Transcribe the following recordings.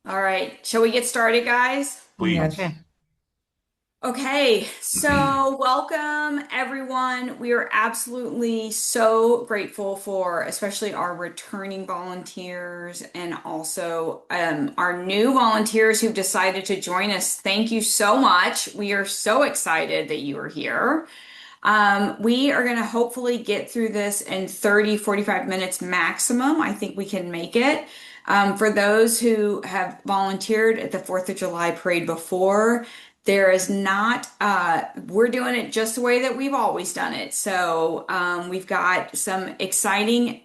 All right, shall we get started, guys? Please. Okay. Okay, so welcome everyone. We are absolutely so grateful for especially our returning volunteers and also our new volunteers who've decided to join us. Thank you so much. We are so excited that you are here. We are going to hopefully get through this in 30, 45 minutes maximum. I think we can make it. For those who have volunteered at the 4th of July parade before, there is not, we're doing it just the way that we've always done it. So we've got some exciting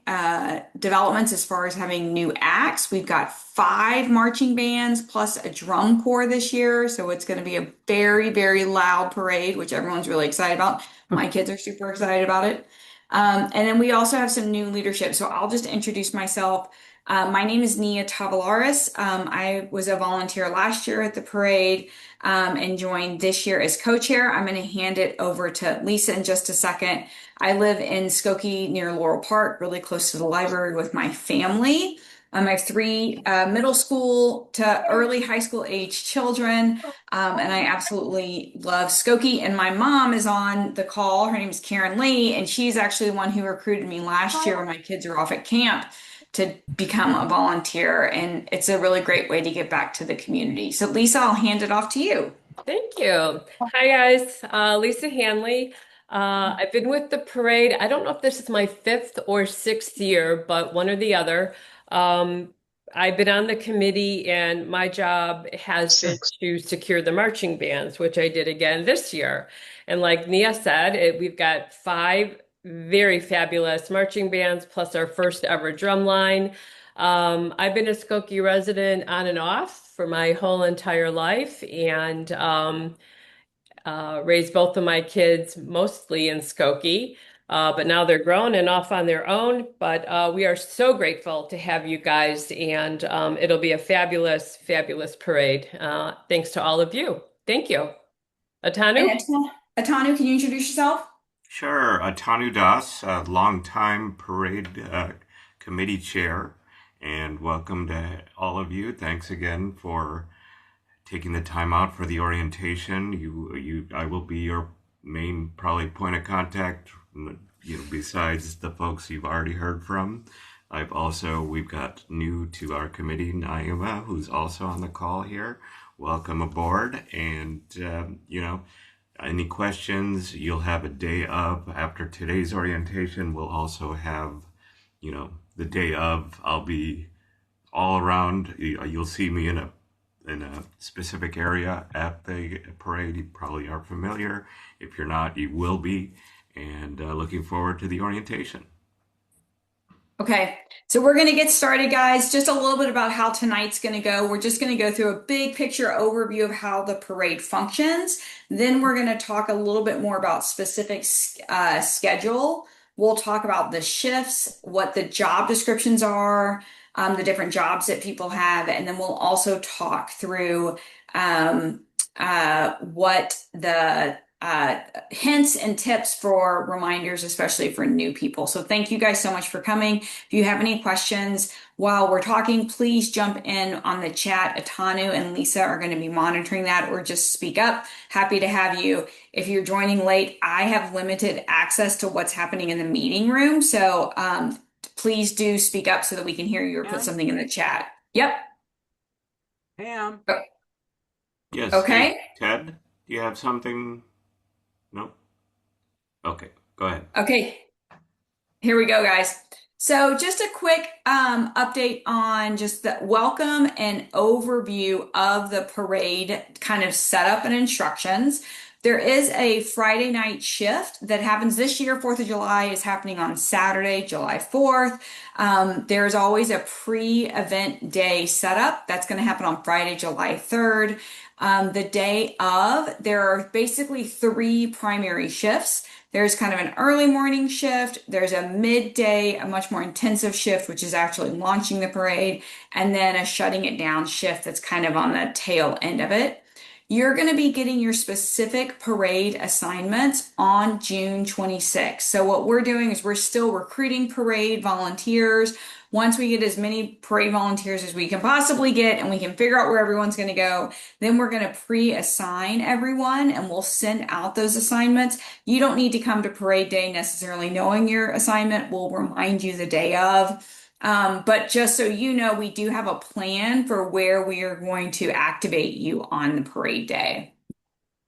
developments as far as having new acts. We've got five marching bands plus a drum corps this year. So it's going to be a very, very loud parade, which everyone's really excited about. My kids are super excited about it. And then we also have some new leadership. So I'll just introduce myself. My name is Nia Tavalaris. I was a volunteer last year at the parade and joined this year as co-chair. I'm going to hand it over to Lisa in just a second. I live in Skokie near Laurel Park, really close to the library with my family. I have three middle school to early high school age children, and I absolutely love Skokie. And my mom is on the call. Her name is Karen Lee, and she's actually the one who recruited me last year when my kids were off at camp to become a volunteer. And it's a really great way to give back to the community. So, Lisa, I'll hand it off to you. Thank you. Hi, guys. Lisa Hanley. I've been with the parade. I don't know if this is my fifth or sixth year, but one or the other. Um, I've been on the committee, and my job has been to secure the marching bands, which I did again this year. And like Nia said, we've got five very fabulous marching bands, plus our first ever drum line. I've been a Skokie resident on and off for my whole entire life, and raised both of my kids mostly in Skokie. But now they're grown and off on their own. But we are so grateful to have you guys, and it'll be a fabulous, fabulous parade. Thanks to all of you. Thank you. And Atanu? Atanu, can you introduce yourself? Sure. Tanu Das, longtime parade committee chair, and welcome to all of you. Thanks again for taking the time out for the orientation. I will be your main probably point of contact. Besides the folks you've already heard from. We've got new to our committee, Naima, who's also on the call here. Welcome aboard. And, any questions, you'll have a day of. After today's orientation, we'll also have, the day of. I'll be all around. You'll see me in a specific area at the parade. You probably are familiar. If you're not, you will be. And looking forward to the orientation. Okay, so we're going to get started, guys. Just a little bit about how tonight's going to go. We're just going to go through a big picture overview of how the parade functions. Then we're going to talk a little bit more about specific schedule. We'll talk about the shifts, what the job descriptions are, the different jobs that people have, and then we'll also talk through what the hints and tips for reminders, especially for new people. So thank you guys so much for coming. If you have any questions while we're talking, please jump in on the chat. Atanu and Lisa are going to be monitoring that, or just speak up. Happy to have you. If you're joining late, I have limited access to what's happening in the meeting room. So please do speak up so that we can hear you or put Pam? something in the chat. Yep. Pam? Yes. Hey, Okay. Ted, do you have something? No? Okay, go ahead. Okay. Here we go, guys. So just a quick update on just the welcome and overview of the parade kind of setup and instructions. There is a Friday night shift that happens this year. 4th of July is happening on Saturday, July 4th. There's always a pre-event day setup. That's going to happen on Friday, July 3rd. The day of, there are basically three primary shifts. There's kind of an early morning shift. There's a midday, a much more intensive shift, which is actually launching the parade, and then a shutting it down shift that's kind of on the tail end of it. You're going to be getting your specific parade assignments on June 26th. So what we're doing is we're still recruiting parade volunteers. Once we get as many parade volunteers as we can possibly get and we can figure out where everyone's going to go, then we're going to pre-assign everyone and we'll send out those assignments. You don't need to come to parade day necessarily knowing your assignment. We'll remind you the day of. But just so you know, we do have a plan for where we are going to activate you on the parade day.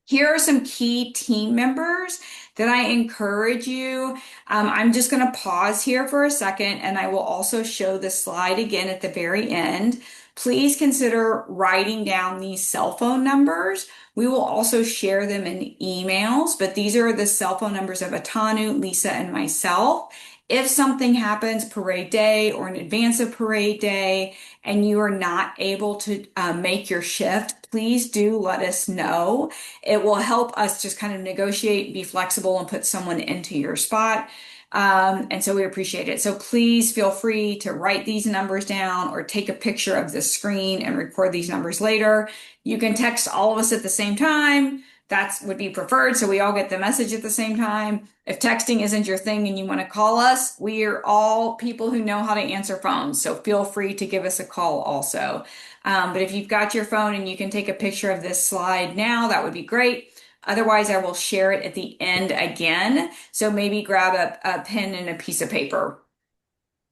Here are some key team members that I encourage you. I'm just going to pause here for a second and I will also show the slide again at the very end. Please consider writing down these cell phone numbers. We will also share them in emails, but these are the cell phone numbers of Atanu, Lisa, and myself. If something happens parade day or in advance of parade day and you are not able to make your shift, please do let us know. It will help us just kind of negotiate, be flexible, and put someone into your spot. And so we appreciate it. So please feel free to write these numbers down or take a picture of the screen and record these numbers later. You can text all of us at the same time. That would be preferred, so we all get the message at the same time. If texting isn't your thing and you want to call us, we are all people who know how to answer phones, so feel free to give us a call also. But if you've got your phone and you can take a picture of this slide now, that would be great. Otherwise, I will share it at the end again. So maybe grab a pen and a piece of paper.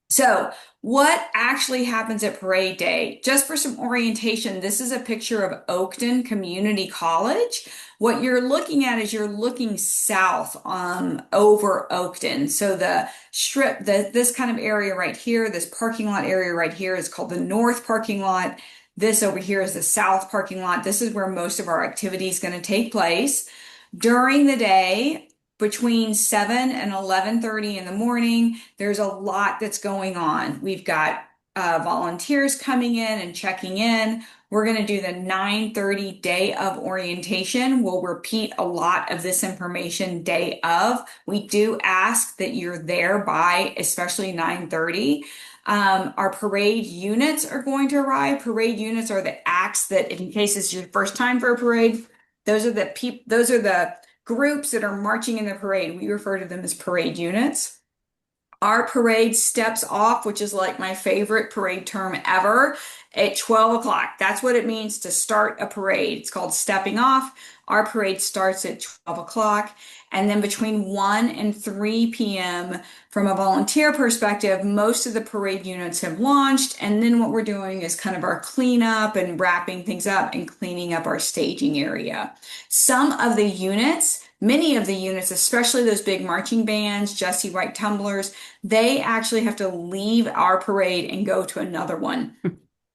So what actually happens at parade day? Just for some orientation, this is a picture of Oakton Community College. What you're looking at is you're looking south over Oakton. So the strip, this kind of area right here, this parking lot area right here is called the North Parking Lot. This over here is the South Parking Lot. This is where most of our activity is going to take place. During the day, between 7 and 11:30 in the morning, there's a lot that's going on. We've got volunteers coming in and checking in. We're going to do the 9:30 day of orientation. We'll repeat a lot of this information day of. We do ask that you're there by especially 9:30. Our parade units are going to arrive. Parade units are the acts that, in case it's your first time for a parade, those are the groups that are marching in the parade. We refer to them as parade units. Our parade steps off, which is like my favorite parade term ever, at 12 o'clock. That's what it means to start a parade. It's called stepping off. Our parade starts at 12 o'clock. And then between 1 and 3 p.m., from a volunteer perspective, most of the parade units have launched. And then what we're doing is kind of our cleanup and wrapping things up and cleaning up our staging area. Some of the units, many of the units, especially those big marching bands, Jesse White Tumblers, they actually have to leave our parade and go to another one.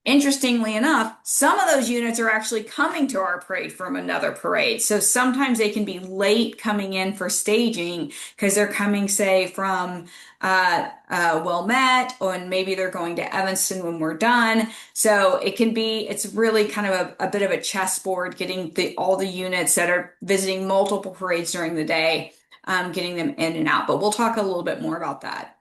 Interestingly enough, some of those units are actually coming to our parade from another parade. So sometimes they can be late coming in for staging because they're coming, say, from Wilmette, and maybe they're going to Evanston when we're done. So it's really kind of a bit of a chessboard getting all the units that are visiting multiple parades during the day, getting them in and out. But we'll talk a little bit more about that.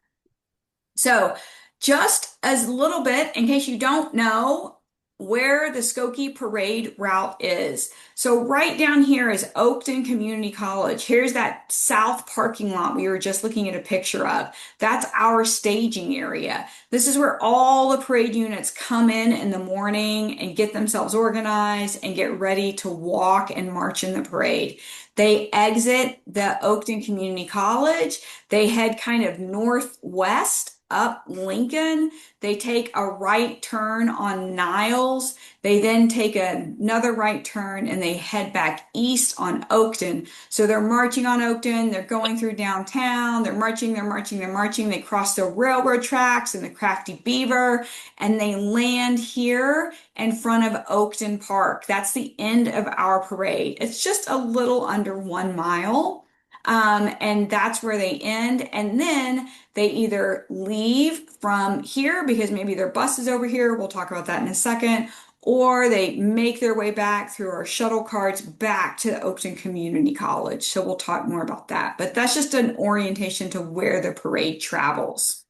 So just as a little bit, in case you don't know where the Skokie parade route is. So right down here is Oakton Community College. Here's that south parking lot we were just looking at a picture of. That's our staging area. This is where all the parade units come in the morning and get themselves organized and get ready to walk and march in the parade. They exit the Oakton Community College. They head kind of northwest up Lincoln. They take a right turn on Niles. They then take another right turn and they head back east on Oakton. So they're marching on Oakton. They're going through downtown. They're marching, they're marching, they're marching. They cross the railroad tracks and the Crafty Beaver, and they land here in front of Oakton Park. That's the end of our parade. It's just a little under 1 mile. And that's where they end. And then they either leave from here because maybe their bus is over here. We'll talk about that in a second. Or they make their way back through our shuttle carts back to Oakton Community College. So we'll talk more about that. But that's just an orientation to where the parade travels.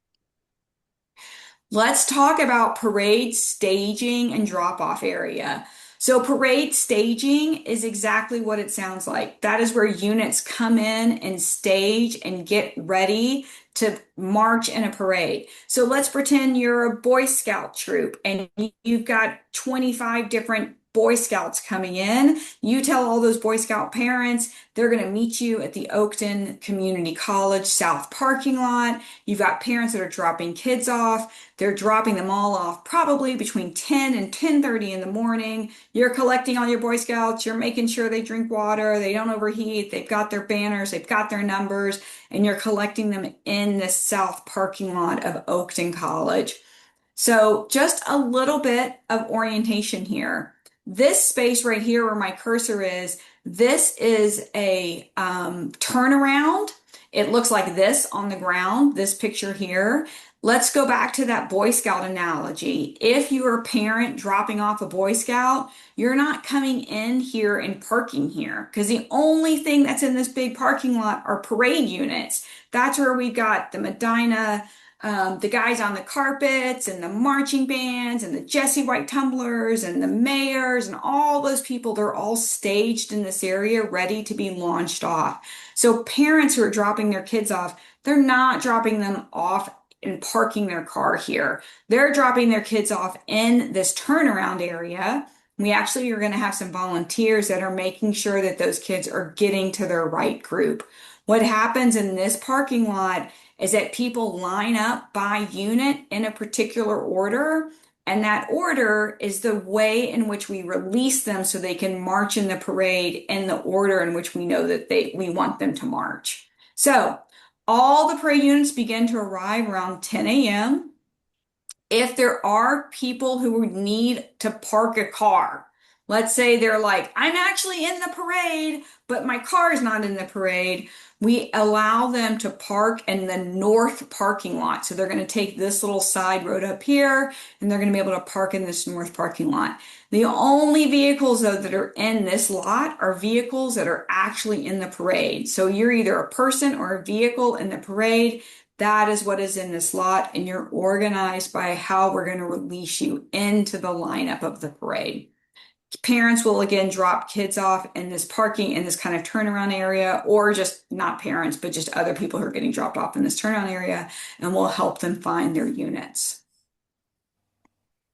Let's talk about parade staging and drop-off area. So parade staging is exactly what it sounds like. That is where units come in and stage and get ready to march in a parade. So let's pretend you're a Boy Scout troop and you've got 25 different Boy Scouts coming in. You tell all those Boy Scout parents they're going to meet you at the Oakton Community College South parking lot. You've got parents that are dropping kids off. They're dropping them all off probably between 10 and 10:30 in the morning. You're collecting all your Boy Scouts. You're making sure they drink water. They don't overheat. They've got their banners. They've got their numbers, and you're collecting them in the South parking lot of Oakton College. So just a little bit of orientation here. This space right here where my cursor is, this is a turnaround. It looks like this on the ground, this picture here. Let's go back to that Boy Scout analogy. If you're a parent dropping off a Boy Scout, you're not coming in here and parking here because the only thing that's in this big parking lot are parade units. That's where we've got the Medina, the guys on the carpets and the marching bands and the Jesse White tumblers and the mayors and all those people, they're all staged in this area ready to be launched off. So parents who are dropping their kids off, they're not dropping them off and parking their car here. They're dropping their kids off in this turnaround area. We actually are going to have some volunteers that are making sure that those kids are getting to their right group. What happens in this parking lot is that people line up by unit in a particular order, and that order is the way in which we release them so they can march in the parade in the order in which we know that we want them to march. So all the parade units begin to arrive around 10 a.m. If there are people who need to park a car, let's say they're like, I'm actually in the parade, but my car is not in the parade, we allow them to park in the north parking lot. So they're going to take this little side road up here and they're going to be able to park in this north parking lot. The only vehicles though that are in this lot are vehicles that are actually in the parade. So you're either a person or a vehicle in the parade. That is what is in this lot, and you're organized by how we're going to release you into the lineup of the parade. Parents will again drop kids off in this parking in this kind of turnaround area, or just not parents, but just other people who are getting dropped off in this turnaround area, and we'll help them find their units.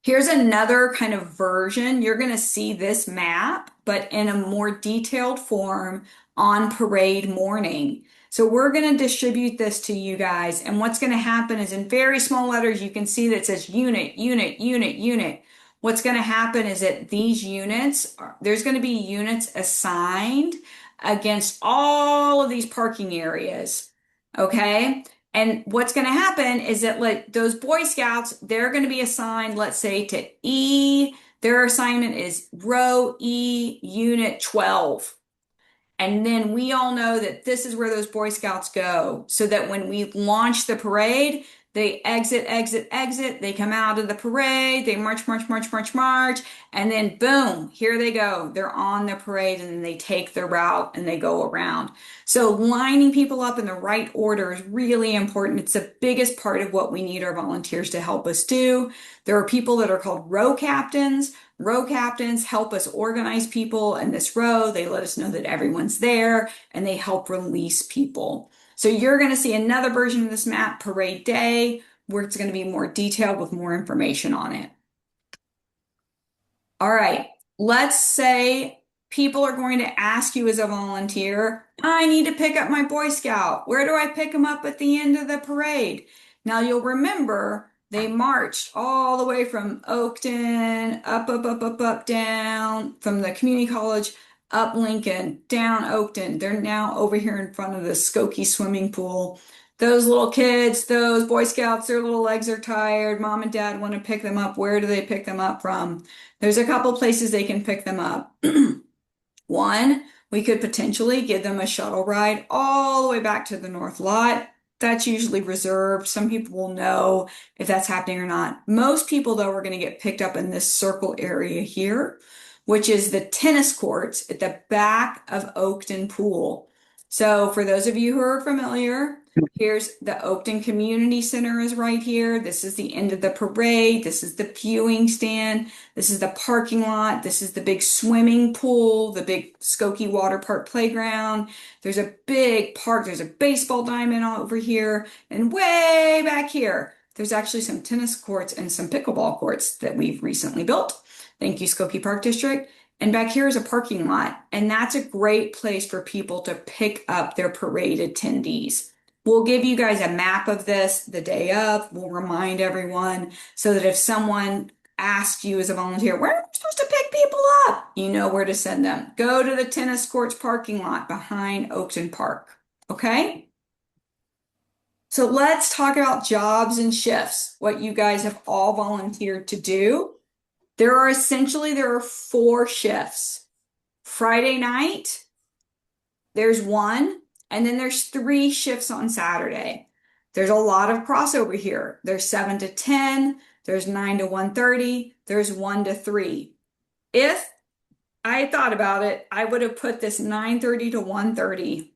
Here's another kind of version. You're going to see this map, but in a more detailed form on parade morning. So we're going to distribute this to you guys. And what's going to happen is in very small letters, you can see that it says unit, unit, unit, unit. What's going to happen is that these units, there's going to be units assigned against all of these parking areas. Okay. And what's going to happen is that like those Boy Scouts, they're going to be assigned, let's say to E, their assignment is row E, unit 12. And then we all know that this is where those Boy Scouts go, so that when we launch the parade, they exit, exit, exit. They come out of the parade. They march, march, march, march, march. And then boom, here they go. They're on the parade and then they take their route and they go around. So lining people up in the right order is really important. It's the biggest part of what we need our volunteers to help us do. There are people that are called row captains. Row captains help us organize people in this row. They let us know that everyone's there and they help release people. So you're going to see another version of this map, Parade Day, where it's going to be more detailed with more information on it. All right, let's say people are going to ask you as a volunteer, I need to pick up my Boy Scout. Where do I pick them up at the end of the parade? Now you'll remember they marched all the way from Oakton, up, up, up, up, up, down, from the community college, up Lincoln, down Oakton. They're now over here in front of the Skokie swimming pool. Those little kids, those Boy Scouts, their little legs are tired. Mom and dad want to pick them up. Where do they pick them up from? There's a couple places they can pick them up. One, we could potentially give them a shuttle ride all the way back to the north lot. That's usually reserved. Some people will know if that's happening or not. Most people, though, are going to get picked up in this circle area here, which is the tennis courts at the back of Oakton Pool. So for those of you who are familiar, Here's the Oakton Community Center is right here. This is the end of the parade. This is the viewing stand. This is the parking lot. This is the big swimming pool, the big Skokie Water Park playground. There's a big park. There's a baseball diamond over here. And way back here, there's actually some tennis courts and some pickleball courts that we've recently built. Thank you, Skokie Park District. And back here is a parking lot. And that's a great place for people to pick up their parade attendees. We'll give you guys a map of this the day of. We'll remind everyone so that if someone asks you as a volunteer, where am I supposed to pick people up? You know where to send them. Go to the tennis courts parking lot behind Oakton Park. Okay? So let's talk about jobs and shifts, what you guys have all volunteered to do. There are 4 shifts. Friday night, there's one, and then there's 3 shifts on Saturday. There's a lot of crossover here. There's 7 to 10, there's 9 to 1:30, there's 1 to 3. If I had thought about it, I would have put this 9:30 to 1:30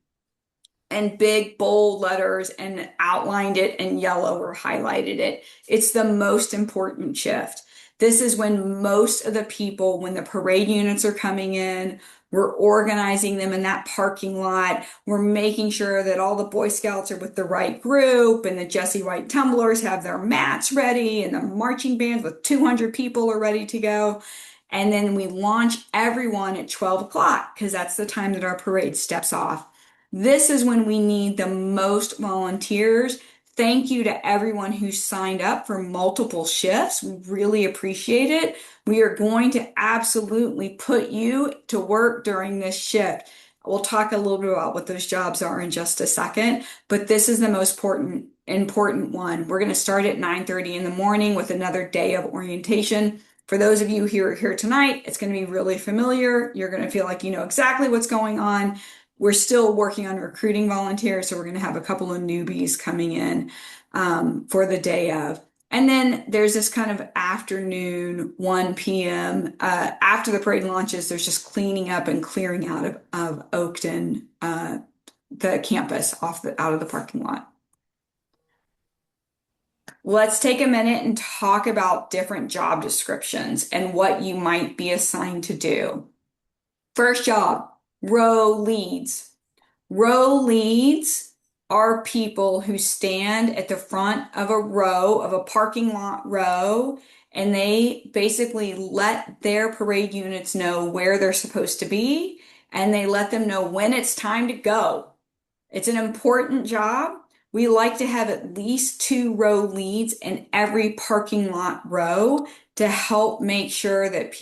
in big bold letters and outlined it in yellow or highlighted it. It's the most important shift. This is when most of the people, when the parade units are coming in, we're organizing them in that parking lot. We're making sure that all the Boy Scouts are with the right group and the Jesse White tumblers have their mats ready and the marching bands with 200 people are ready to go. And then we launch everyone at 12 o'clock because that's the time that our parade steps off. This is when we need the most volunteers. Thank you to everyone who signed up for multiple shifts. We really appreciate it. We are going to absolutely put you to work during this shift. We'll talk a little bit about what those jobs are in just a second, but this is the most important one. We're going to start at 9:30 in the morning with another day of orientation. For those of you who are here tonight, it's going to be really familiar. You're going to feel like you know exactly what's going on. We're still working on recruiting volunteers, so we're going to have a couple of newbies coming in for the day of. And then there's this kind of afternoon, 1 p.m. After the parade launches, there's just cleaning up and clearing out of Oakton, the campus out of the parking lot. Let's take a minute and talk about different job descriptions and what you might be assigned to do. First job, row leads. Row leads are people who stand at the front of a row, of a parking lot row, and they basically let their parade units know where they're supposed to be, and they let them know when it's time to go. It's an important job. We like to have at least 2 row leads in every parking lot row to help make sure that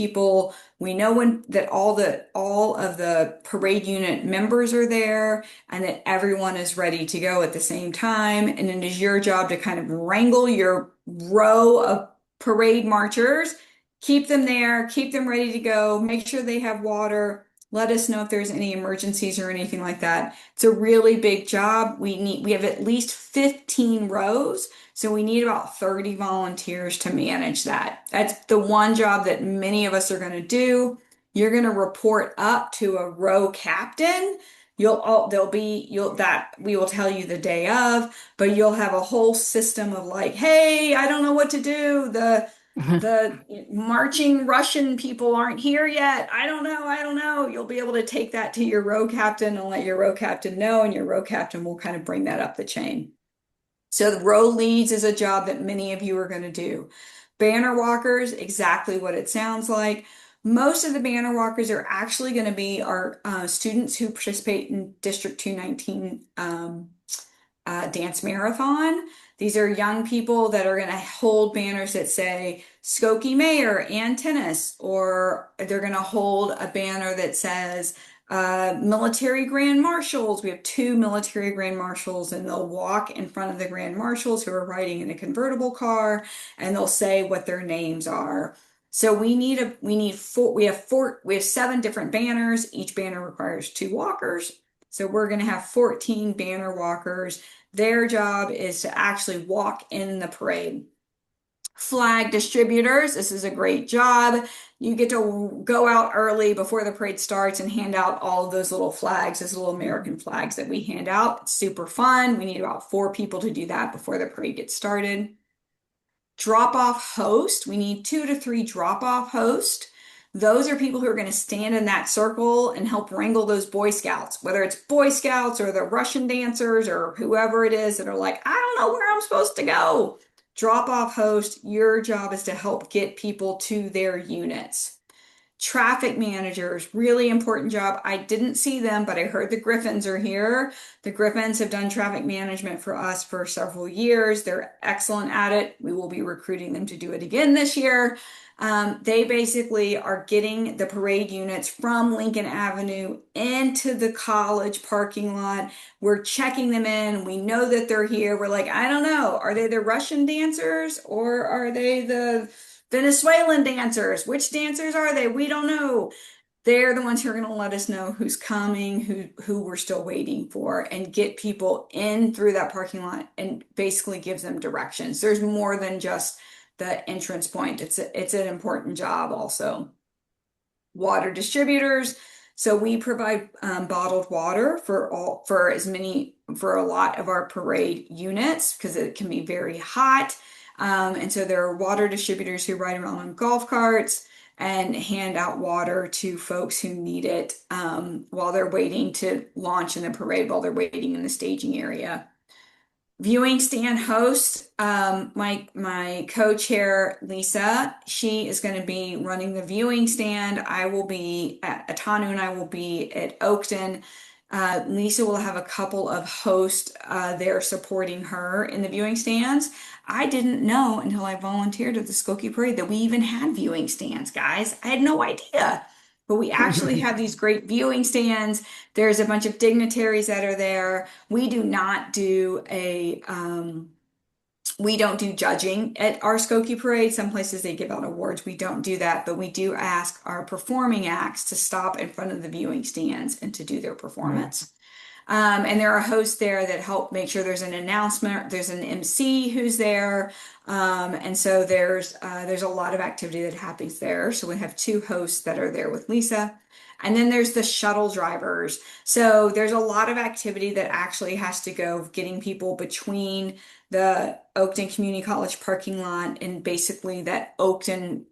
we know that all of the parade unit members are there and that everyone is ready to go at the same time. And it is your job to kind of wrangle your row of parade marchers, keep them there, keep them ready to go, make sure they have water. Let us know if there's any emergencies or anything like that. It's a really big job. We have at least 15 rows, so we need about 30 volunteers to manage that. That's the one job that many of us are going to do. You're going to report up to a row captain. We will tell you the day of, but you'll have a whole system of like, hey, I don't know what to do. The marching Russian people aren't here yet. I don't know. You'll be able to take that to your row captain and let your row captain know, and your row captain will kind of bring that up the chain. So the row leads is a job that many of you are going to do. Banner walkers, exactly what it sounds like. Most of the banner walkers are actually going to be our students who participate in District 219 dance marathon. These are young people that are going to hold banners that say Skokie Mayor and tennis, or they're going to hold a banner that says military grand marshals. We have 2 military grand marshals, and they'll walk in front of the grand marshals who are riding in a convertible car, and they'll say what their names are. So we have 7 different banners. Each banner requires 2 walkers. So we're going to have 14 banner walkers. Their job is to actually walk in the parade. Flag distributors, this is a great job. You get to go out early before the parade starts and hand out all of those little flags, those little American flags that we hand out. It's super fun. We need about 4 people to do that before the parade gets started. Drop off host. We need 2 to 3 drop off hosts. Those are people who are going to stand in that circle and help wrangle those Boy Scouts, whether it's Boy Scouts or the Russian dancers or whoever it is that are like, I don't know where I'm supposed to go. Drop off host, your job is to help get people to their units. Traffic managers, really important job. I didn't see them, but I heard the Griffins are here. The Griffins have done traffic management for us for several years. They're excellent at it. We will be recruiting them to do it again this year. They basically are getting the parade units from Lincoln Avenue into the college parking lot. We're checking them in. We know that they're here. We're like, I don't know. Are they the Russian dancers or are they the Venezuelan dancers? Which dancers are they? We don't know. They're the ones who are going to let us know who's coming, who we're still waiting for, and get people in through that parking lot and basically gives them directions. There's more than just the entrance point. It's an important job also. Water distributors. So we provide bottled water for a lot of our parade units because it can be very hot. And so there are water distributors who ride around on golf carts and hand out water to folks who need it while they're waiting to launch in the parade, while they're waiting in the staging area. Viewing stand host, my co-chair Lisa, she is going to be running the viewing stand. I will be at Atanu and I will be at Oakton. Lisa will have a couple of hosts there supporting her in the viewing stands. I didn't know until I volunteered at the Skokie Parade that we even had viewing stands, guys. I had no idea. But we actually have these great viewing stands. There's a bunch of dignitaries that are there. We do not do we don't do judging at our Skokie Parade. Some places they give out awards. We don't do that, but we do ask our performing acts to stop in front of the viewing stands and to do their performance. And there are hosts there that help make sure there's an announcement. There's an MC who's there. And so there's a lot of activity that happens there. So we have 2 hosts that are there with Lisa. And then there's the shuttle drivers. So there's a lot of activity that actually has to go getting people between the Oakton Community College parking lot and basically that Oakton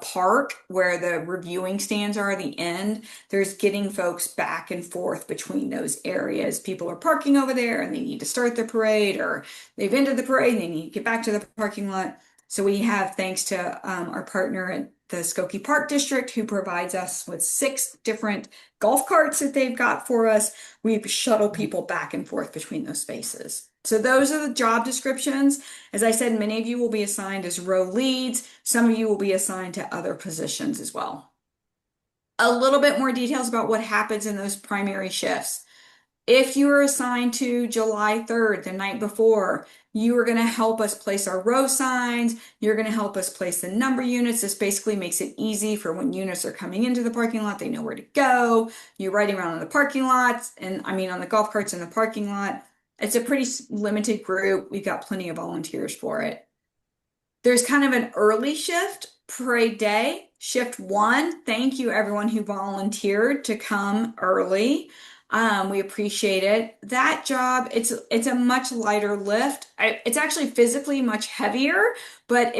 park where the reviewing stands are, the end. There's getting folks back and forth between those areas. People are parking over there and they need to start the parade, or they've ended the parade and they need to get back to the parking lot. So we have, thanks to our partner at the Skokie Park District, who provides us with 6 different golf carts that they've got for us. We shuttle people back and forth between those spaces. So those are the job descriptions. As I said, many of you will be assigned as row leads. Some of you will be assigned to other positions as well. A little bit more details about what happens in those primary shifts. If you are assigned to July 3rd, the night before, you are going to help us place our row signs. You're going to help us place the number units. This basically makes it easy for when units are coming into the parking lot, they know where to go. You're riding around in the parking lots, and I mean on the golf carts in the parking lot. It's a pretty limited group. We've got plenty of volunteers for it. There's kind of an early shift, parade day, shift 1. Thank you everyone who volunteered to come early. We appreciate it. That job, it's a much lighter lift. It's actually physically much heavier, but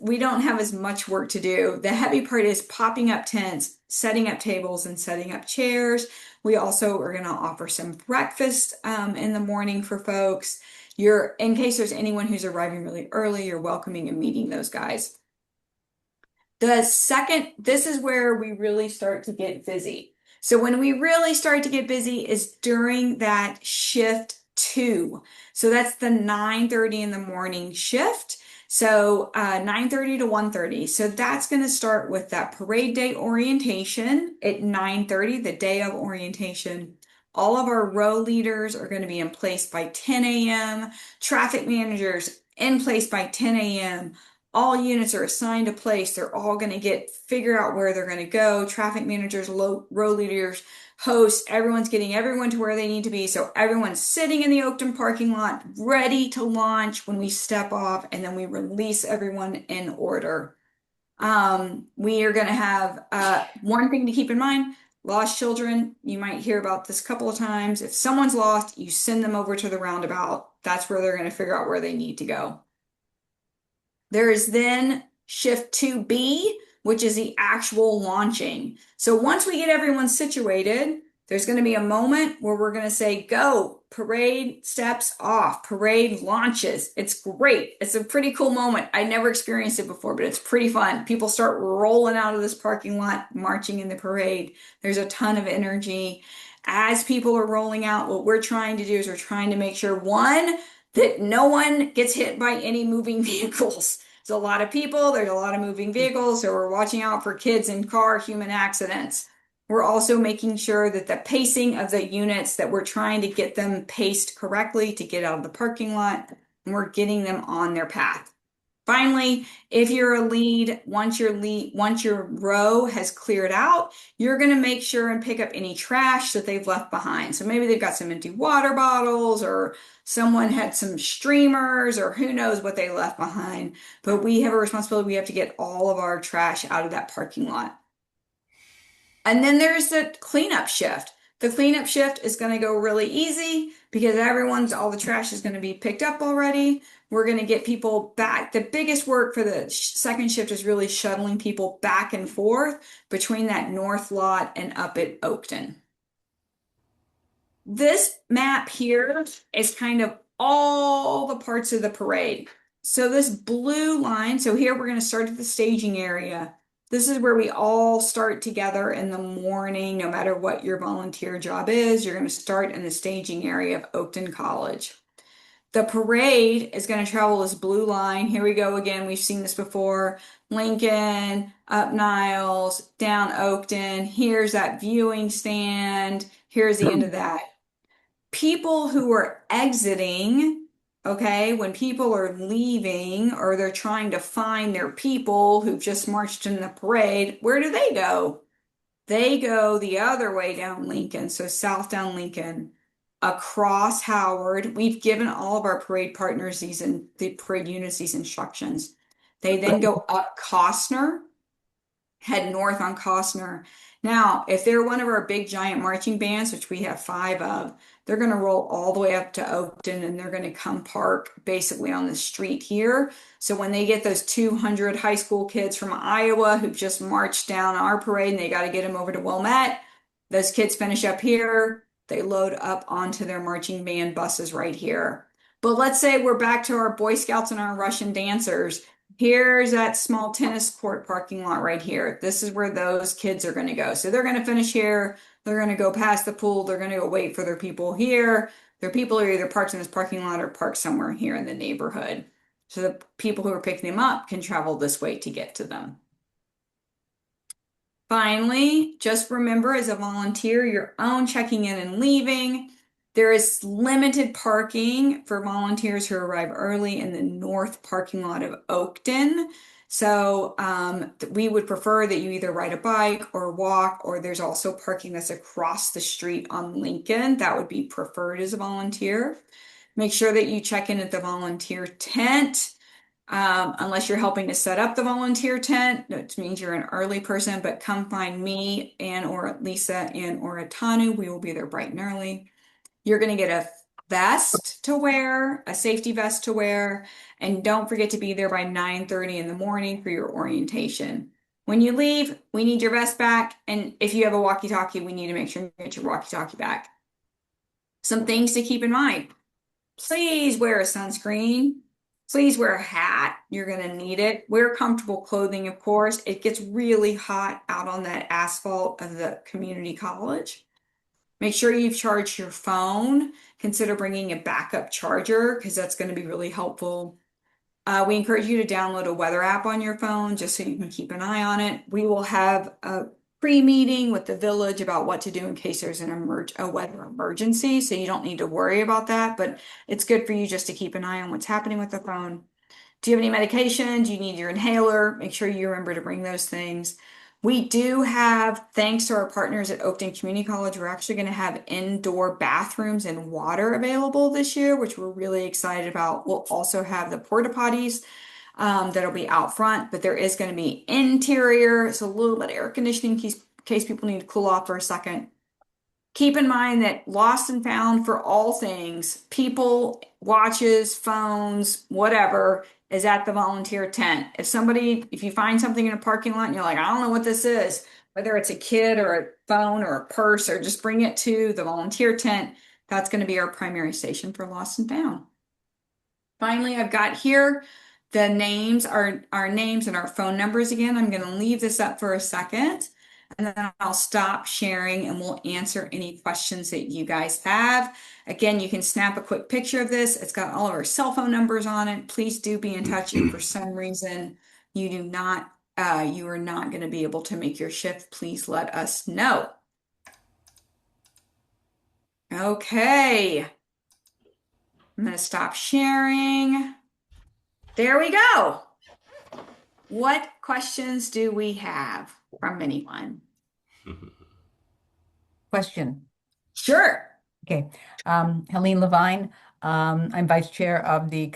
we don't have as much work to do. The heavy part is popping up tents, setting up tables, and setting up chairs. We also are going to offer some breakfast in the morning for folks. In case there's anyone who's arriving really early, you're welcoming and meeting those guys. This is where we really start to get busy. So when we really start to get busy is during that shift 2. So that's the 9:30 in the morning shift. So 9:30 to 1:30. So that's going to start with that parade day orientation at 9:30, the day of orientation. All of our row leaders are going to be in place by 10 a.m. Traffic managers in place by 10 a.m. All units are assigned a place. They're all going to figure out where they're going to go. Traffic managers, row leaders, hosts, everyone's getting everyone to where they need to be. So everyone's sitting in the Oakton parking lot, ready to launch when we step off, and then we release everyone in order. We are going to have one thing to keep in mind. Lost children, you might hear about this a couple of times. If someone's lost, you send them over to the roundabout. That's where they're going to figure out where they need to go. There is then shift 2B, which is the actual launching. So once we get everyone situated, there's going to be a moment where we're going to say, go, parade steps off, parade launches. It's great. It's a pretty cool moment. I never experienced it before, but it's pretty fun. People start rolling out of this parking lot, marching in the parade. There's a ton of energy. As people are rolling out, what we're trying to do is we're trying to make sure, one, that no one gets hit by any moving vehicles. There's a lot of people, there's a lot of moving vehicles, so we're watching out for kids in car human accidents. We're also making sure that the pacing of the units, that we're trying to get them paced correctly to get out of the parking lot, and we're getting them on their path. Finally, if you're a lead, once your row has cleared out, you're going to make sure and pick up any trash that they've left behind. So maybe they've got some empty water bottles, or someone had some streamers, or who knows what they left behind. But we have a responsibility. We have to get all of our trash out of that parking lot. And then there's the cleanup shift. The cleanup shift is going to go really easy because all the trash is going to be picked up already. We're going to get people back. The biggest work for the second shift is really shuttling people back and forth between that north lot and up at Oakton. This map here is kind of all the parts of the parade. So this blue line, so here we're going to start at the staging area. This is where we all start together in the morning, no matter what your volunteer job is. You're going to start in the staging area of Oakton College. The parade is going to travel this blue line. Here we go again. We've seen this before. Lincoln, up Niles, down Oakton. Here's that viewing stand. Here's the end of that. People who are exiting, okay, when people are leaving or they're trying to find their people who've just marched in the parade, where do they go? They go the other way down Lincoln, so south down Lincoln, across Howard. We've given all of our parade partners the parade units these instructions. They then go up Costner, head north on Costner. Now, if they're one of our big giant marching bands, which we have 5 of, they're going to roll all the way up to Oakton and they're going to come park basically on the street here. So when they get those 200 high school kids from Iowa who've just marched down our parade and they got to get them over to Wilmette, those kids finish up here. They load up onto their marching band buses right here. But let's say we're back to our Boy Scouts and our Russian dancers. Here's that small tennis court parking lot right here. This is where those kids are going to go. So they're going to finish here. They're going to go past the pool. They're going to go wait for their people here. Their people are either parked in this parking lot or parked somewhere here in the neighborhood. So the people who are picking them up can travel this way to get to them. Finally, just remember as a volunteer, your own checking in and leaving. There is limited parking for volunteers who arrive early in the north parking lot of Oakton. So we would prefer that you either ride a bike or walk, or there's also parking that's across the street on Lincoln. That would be preferred as a volunteer. Make sure that you check in at the volunteer tent. Unless you're helping to set up the volunteer tent, that means you're an early person, but come find me and or Lisa and or Tanu. We will be there bright and early. You're going to get a vest to wear, a safety vest to wear, and don't forget to be there by 9:30 in the morning for your orientation. When you leave, we need your vest back, and if you have a walkie-talkie, we need to make sure you get your walkie-talkie back. Some things to keep in mind. Please wear a sunscreen. Please wear a hat. You're going to need it. Wear comfortable clothing, of course. It gets really hot out on that asphalt of the community college. Make sure you've charged your phone. Consider bringing a backup charger because that's going to be really helpful. We encourage you to download a weather app on your phone just so you can keep an eye on it. We will have a pre-meeting with the village about what to do in case there's a weather emergency, so you don't need to worry about that, but it's good for you just to keep an eye on what's happening with the phone. Do you have any medication? Do you need your inhaler? Make sure you remember to bring those things. We do have, thanks to our partners at Oakton Community College, we're actually going to have indoor bathrooms and water available this year, which we're really excited about. We'll also have the porta potties. that'll be out front, but there is going to be interior, so a little bit of air conditioning in case people need to cool off for a second. Keep in mind that lost and found for all things, people, watches, phones, whatever, is at the volunteer tent. If you find something in a parking lot and you're like, I don't know what this is, whether it's a kid or a phone or a purse, or just bring it to the volunteer tent, that's going to be our primary station for lost and found. Finally, I've got here the names, our names and our phone numbers again. I'm going to leave this up for a second and then I'll stop sharing and we'll answer any questions that you guys have. Again, you can snap a quick picture of this. It's got all of our cell phone numbers on it. Please do be in touch if for some reason you are not going to be able to make your shift. Please let us know. Okay. I'm going to stop sharing. There we go. What questions do we have from anyone? Question. Sure. Okay. Helene Levine. I'm vice chair of the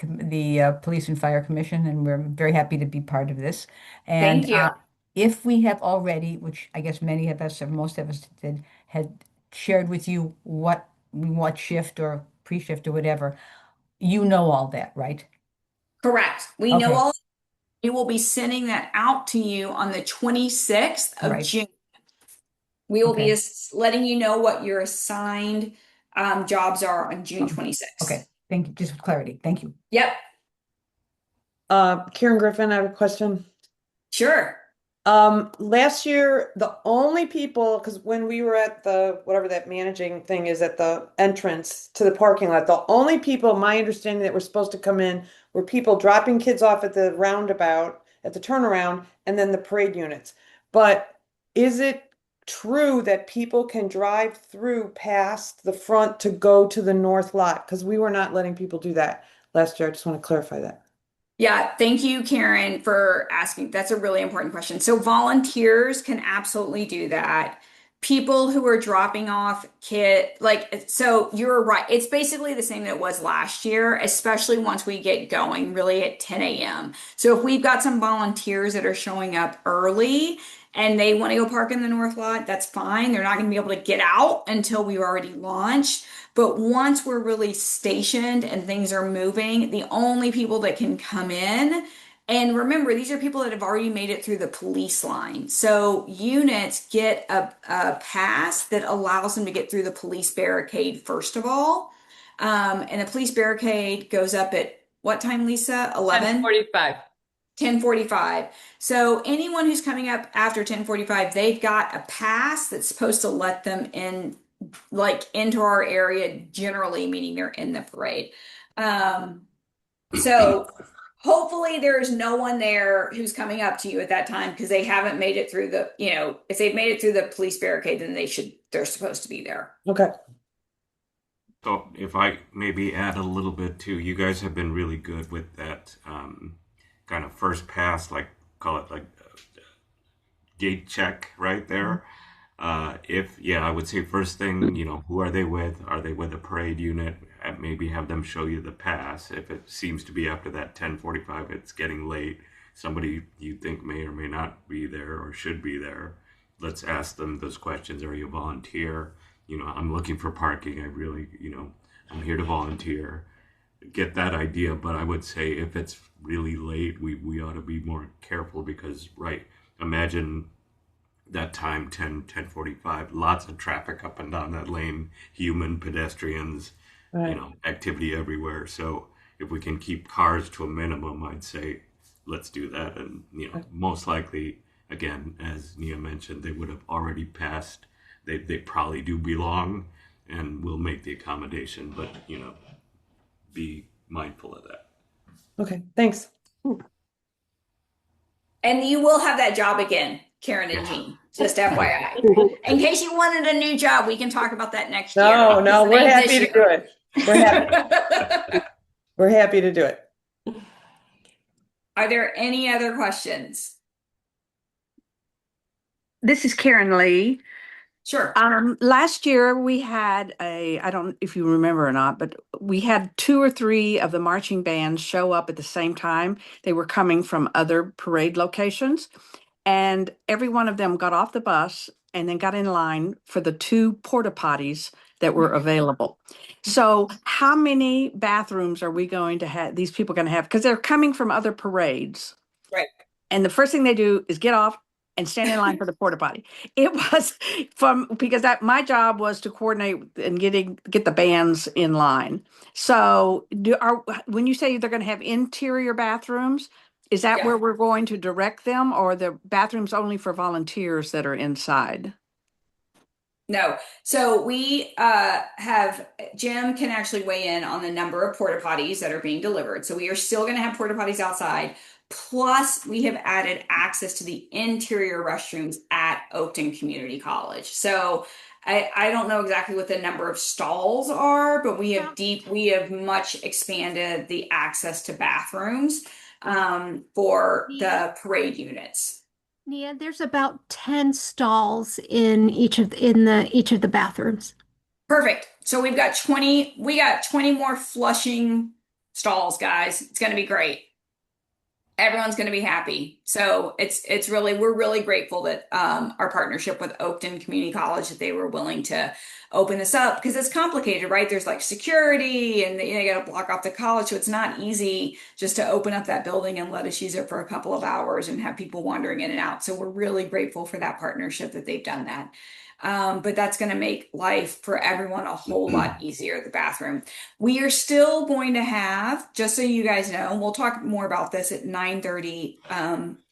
Police and Fire Commission, and we're very happy to be part of this. Thank And you. if we have already, which I guess many of us, or most of us did, had shared with you what shift or pre-shift or whatever, you know all that, right? Correct. We know Okay. all. We will be sending that out to you on the 26th of Right. June. We will be Okay. letting you know what your assigned jobs are on June 26th. Okay. Thank you. Just for clarity. Thank you. Yep. Karen Griffin, I have a question. Sure. Last year, the only people, because when we were at the, whatever that managing thing is at the entrance to the parking lot, the only people, my understanding, that were supposed to come in were people dropping kids off at the roundabout, at the turnaround, and then the parade units. But is it true that people can drive through past the front to go to the north lot? Because we were not letting people do that last year. I just want to clarify that. Yeah, thank you, Karen, for asking. That's a really important question. So volunteers can absolutely do that. People who are dropping off so you're right. It's basically the same that it was last year, especially once we get going, really at 10 a.m. So if we've got some volunteers that are showing up early and they want to go park in the north lot, that's fine. They're not going to be able to get out until we've already launched. But once we're really stationed and things are moving, the only people that can come in, and remember, these are people that have already made it through the police line. So units get a pass that allows them to get through the police barricade, first of all. And the police barricade goes up at what time, Lisa? 11? 10:45. 10:45. So anyone who's coming up after 10:45, they've got a pass that's supposed to let them in, like into our area generally, meaning they're in the parade. So hopefully there is no one there who's coming up to you at that time because they haven't made it through if they've made it through the police barricade, then they're supposed to be there. Okay. So if I maybe add a little bit too, you guys have been really good with that kind of first pass, like call it like gate check right there. I would say first thing, who are they with? Are they with a parade unit? Maybe have them show you the pass. If it seems to be after that 10:45, it's getting late. Somebody you think may or may not be there or should be there. Let's ask them those questions. Are you a volunteer? I'm looking for parking. I really, I'm here to volunteer. Get that idea, but I would say if it's really late, we ought to be more careful because, right, imagine that time 10:45, lots of traffic up and down that lane, human, pedestrians, Right. activity everywhere. So if we can keep cars to a minimum, I'd say let's do that. And most likely, again, as Nia mentioned, they would have already passed. They probably do belong, and we'll make the accommodation. But be mindful of that. Okay. Thanks. And you will have that job again, Karen and Jean, just FYI. In case you wanted a new job, we can talk about that next year. No, we're This happy to year. do it. We're happy. We're happy to do it. Are there any other questions? This is Karen Lee. Sure. Last year we had I don't know if you remember or not, but we had two or three of the marching bands show up at the same time. They were coming from other parade locations, and every one of them got off the bus and then got in line for the two porta potties that were available. So, how many bathrooms are we going to have, these people going to have? Because they're coming from other parades. Right. And the first thing they do is get off and stand in line for the porta potty. It was from because that my job was to coordinate and get the bands in line. So when you say they're going to have interior bathrooms, is that Yeah. where we're going to direct them, or the bathrooms only for volunteers that are inside? No. So we have Jim can actually weigh in on the number of porta potties that are being delivered. So we are still going to have porta potties outside. Plus, we have added access to the interior restrooms at Oakton Community College. So I don't know exactly what the number of stalls are, but we have much expanded the access to bathrooms for Nia, the parade units. Nia, there's about 10 stalls in each of the bathrooms. Perfect. So we got 20 more flushing stalls, guys. It's going to be great. Everyone's going to be happy. So it's really we're really grateful that our partnership with Oakton Community College that they were willing to open this up because it's complicated, right? There's like security and they got to block off the college, so it's not easy just to open up that building and let us use it for a couple of hours and have people wandering in and out. So we're really grateful for that partnership that they've done that. But that's going to make life for everyone a whole lot easier, the bathroom. We are still going to have, just so you guys know, and we'll talk more about this at 9:30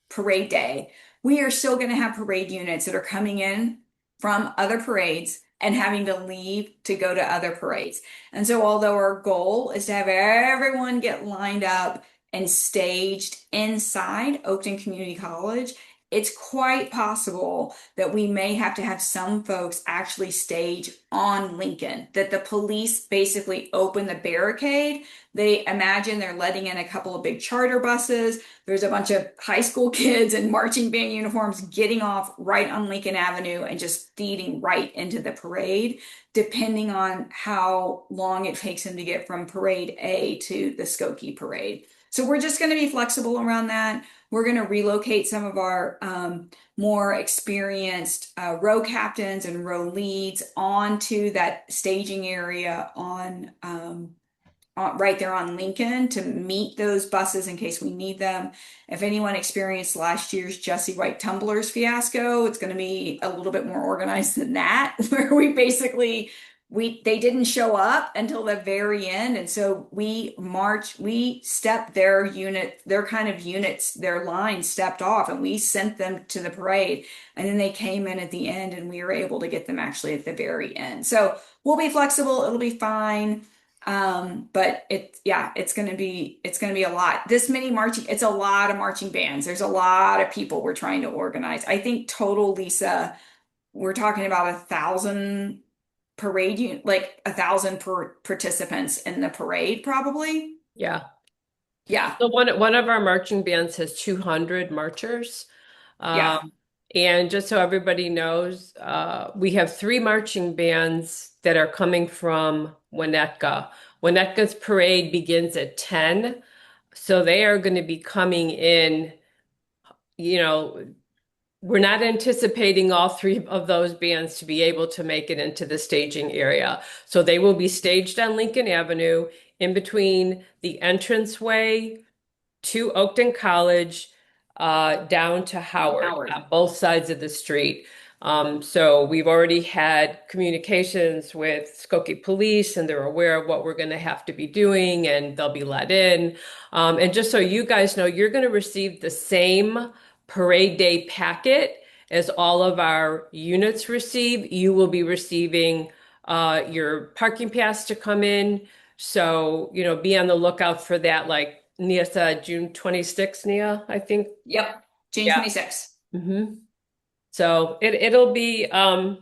parade day. We are still going to have parade units that are coming in from other parades and having to leave to go to other parades. And so although our goal is to have everyone get lined up and staged inside Oakton Community College, it's quite possible that we may have to have some folks actually stage on Lincoln, that the police basically open the barricade. They imagine they're letting in a couple of big charter buses. There's a bunch of high school kids in marching band uniforms getting off right on Lincoln Avenue and just feeding right into the parade, depending on how long it takes them to get from parade A to the Skokie parade. So we're just going to be flexible around that. We're going to relocate some of our more experienced row captains and row leads onto that staging area right there on Lincoln to meet those buses in case we need them. If anyone experienced last year's Jesse White Tumblers fiasco, it's going to be a little bit more organized than that, where they didn't show up until the very end, and so we stepped their kind of units, their line stepped off, and we sent them to the parade, and then they came in at the end, and we were able to get them actually at the very end. So we'll be flexible; it'll be fine. But it's gonna be a lot. This many marching, it's a lot of marching bands. There's a lot of people we're trying to organize. I think total, Lisa, we're talking about 1,000 like 1,000 per participants in the parade, probably. Yeah. Yeah, So one of our marching bands has 200 marchers. yeah. Um, and just so everybody knows, we have three marching bands that are coming from Winnetka. Winnetka's parade begins at 10. So they are going to be coming in, you know, we're not anticipating all three of those bands to be able to make it into the staging area. So they will be staged on Lincoln Avenue in between the entranceway to Oakton College, down to Howard Howard. on both sides of the street. So we've already had communications with Skokie Police, and they're aware of what we're going to have to be doing, and they'll be let in. And just so you guys know, you're going to receive the same parade day packet as all of our units receive. You will be receiving your parking pass to come in. So, be on the lookout for that, like Nia said, June 26th, Nia, I think. Yep. June Yeah. 26th. hmm So it'll be an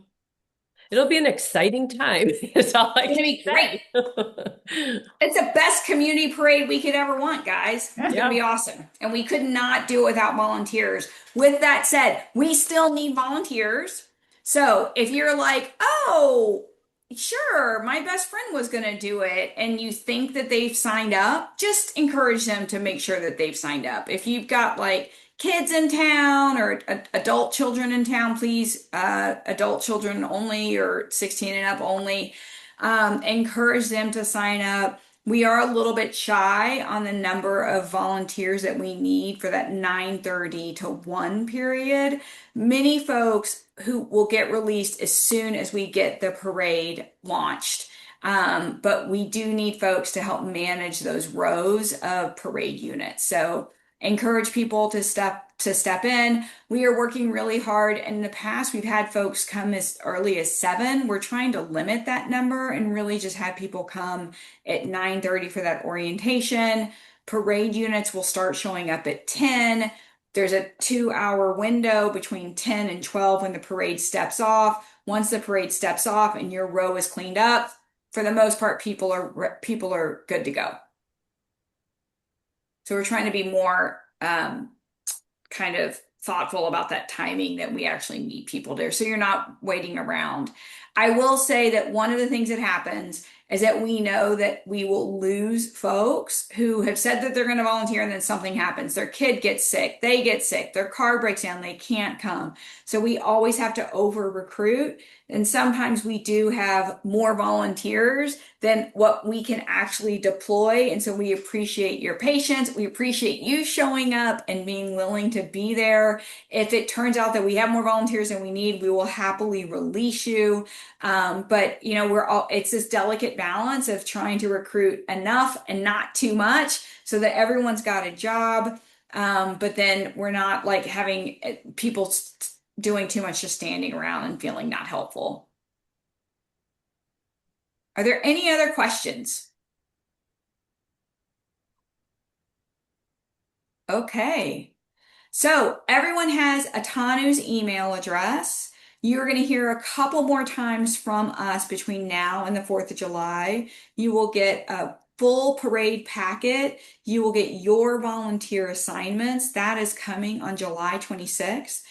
exciting time. Is all I It's gonna can be great. say. It's the best community parade we could ever want, guys. It's gonna be Yeah. awesome. And we could not do it without volunteers. With that said, we still need volunteers. So if you're like, oh, sure, my best friend was going to do it, and you think that they've signed up, just encourage them to make sure that they've signed up. If you've got like kids in town or adult children in town, please, adult children only or 16 and up only, encourage them to sign up. We are a little bit shy on the number of volunteers that we need for that 9:30 to 1 period. Many folks who will get released as soon as we get the parade launched. But we do need folks to help manage those rows of parade units. So encourage people to step in. We are working really hard. In the past, we've had folks come as early as 7. We're trying to limit that number and really just have people come at 9:30 for that orientation. Parade units will start showing up at 10. There's a 2-hour window between 10 and 12 when the parade steps off. Once the parade steps off and your row is cleaned up, for the most part, people are good to go. So we're trying to be more kind of thoughtful about that timing that we actually meet people there. So you're not waiting around. I will say that one of the things that happens is that we know that we will lose folks who have said that they're going to volunteer and then something happens. Their kid gets sick, they get sick, their car breaks down, they can't come. So we always have to over recruit. And sometimes we do have more volunteers than what we can actually deploy. And so we appreciate your patience. We appreciate you showing up and being willing to be there. If it turns out that we have more volunteers than we need, we will happily release you. But it's this delicate balance of trying to recruit enough and not too much so that everyone's got a job. But then we're not like having people doing too much, just standing around and feeling not helpful. Are there any other questions? Okay. So everyone has Atanu's email address. You're going to hear a couple more times from us between now and the 4th of July. You will get a full parade packet. You will get your volunteer assignments. That is coming on July 26th.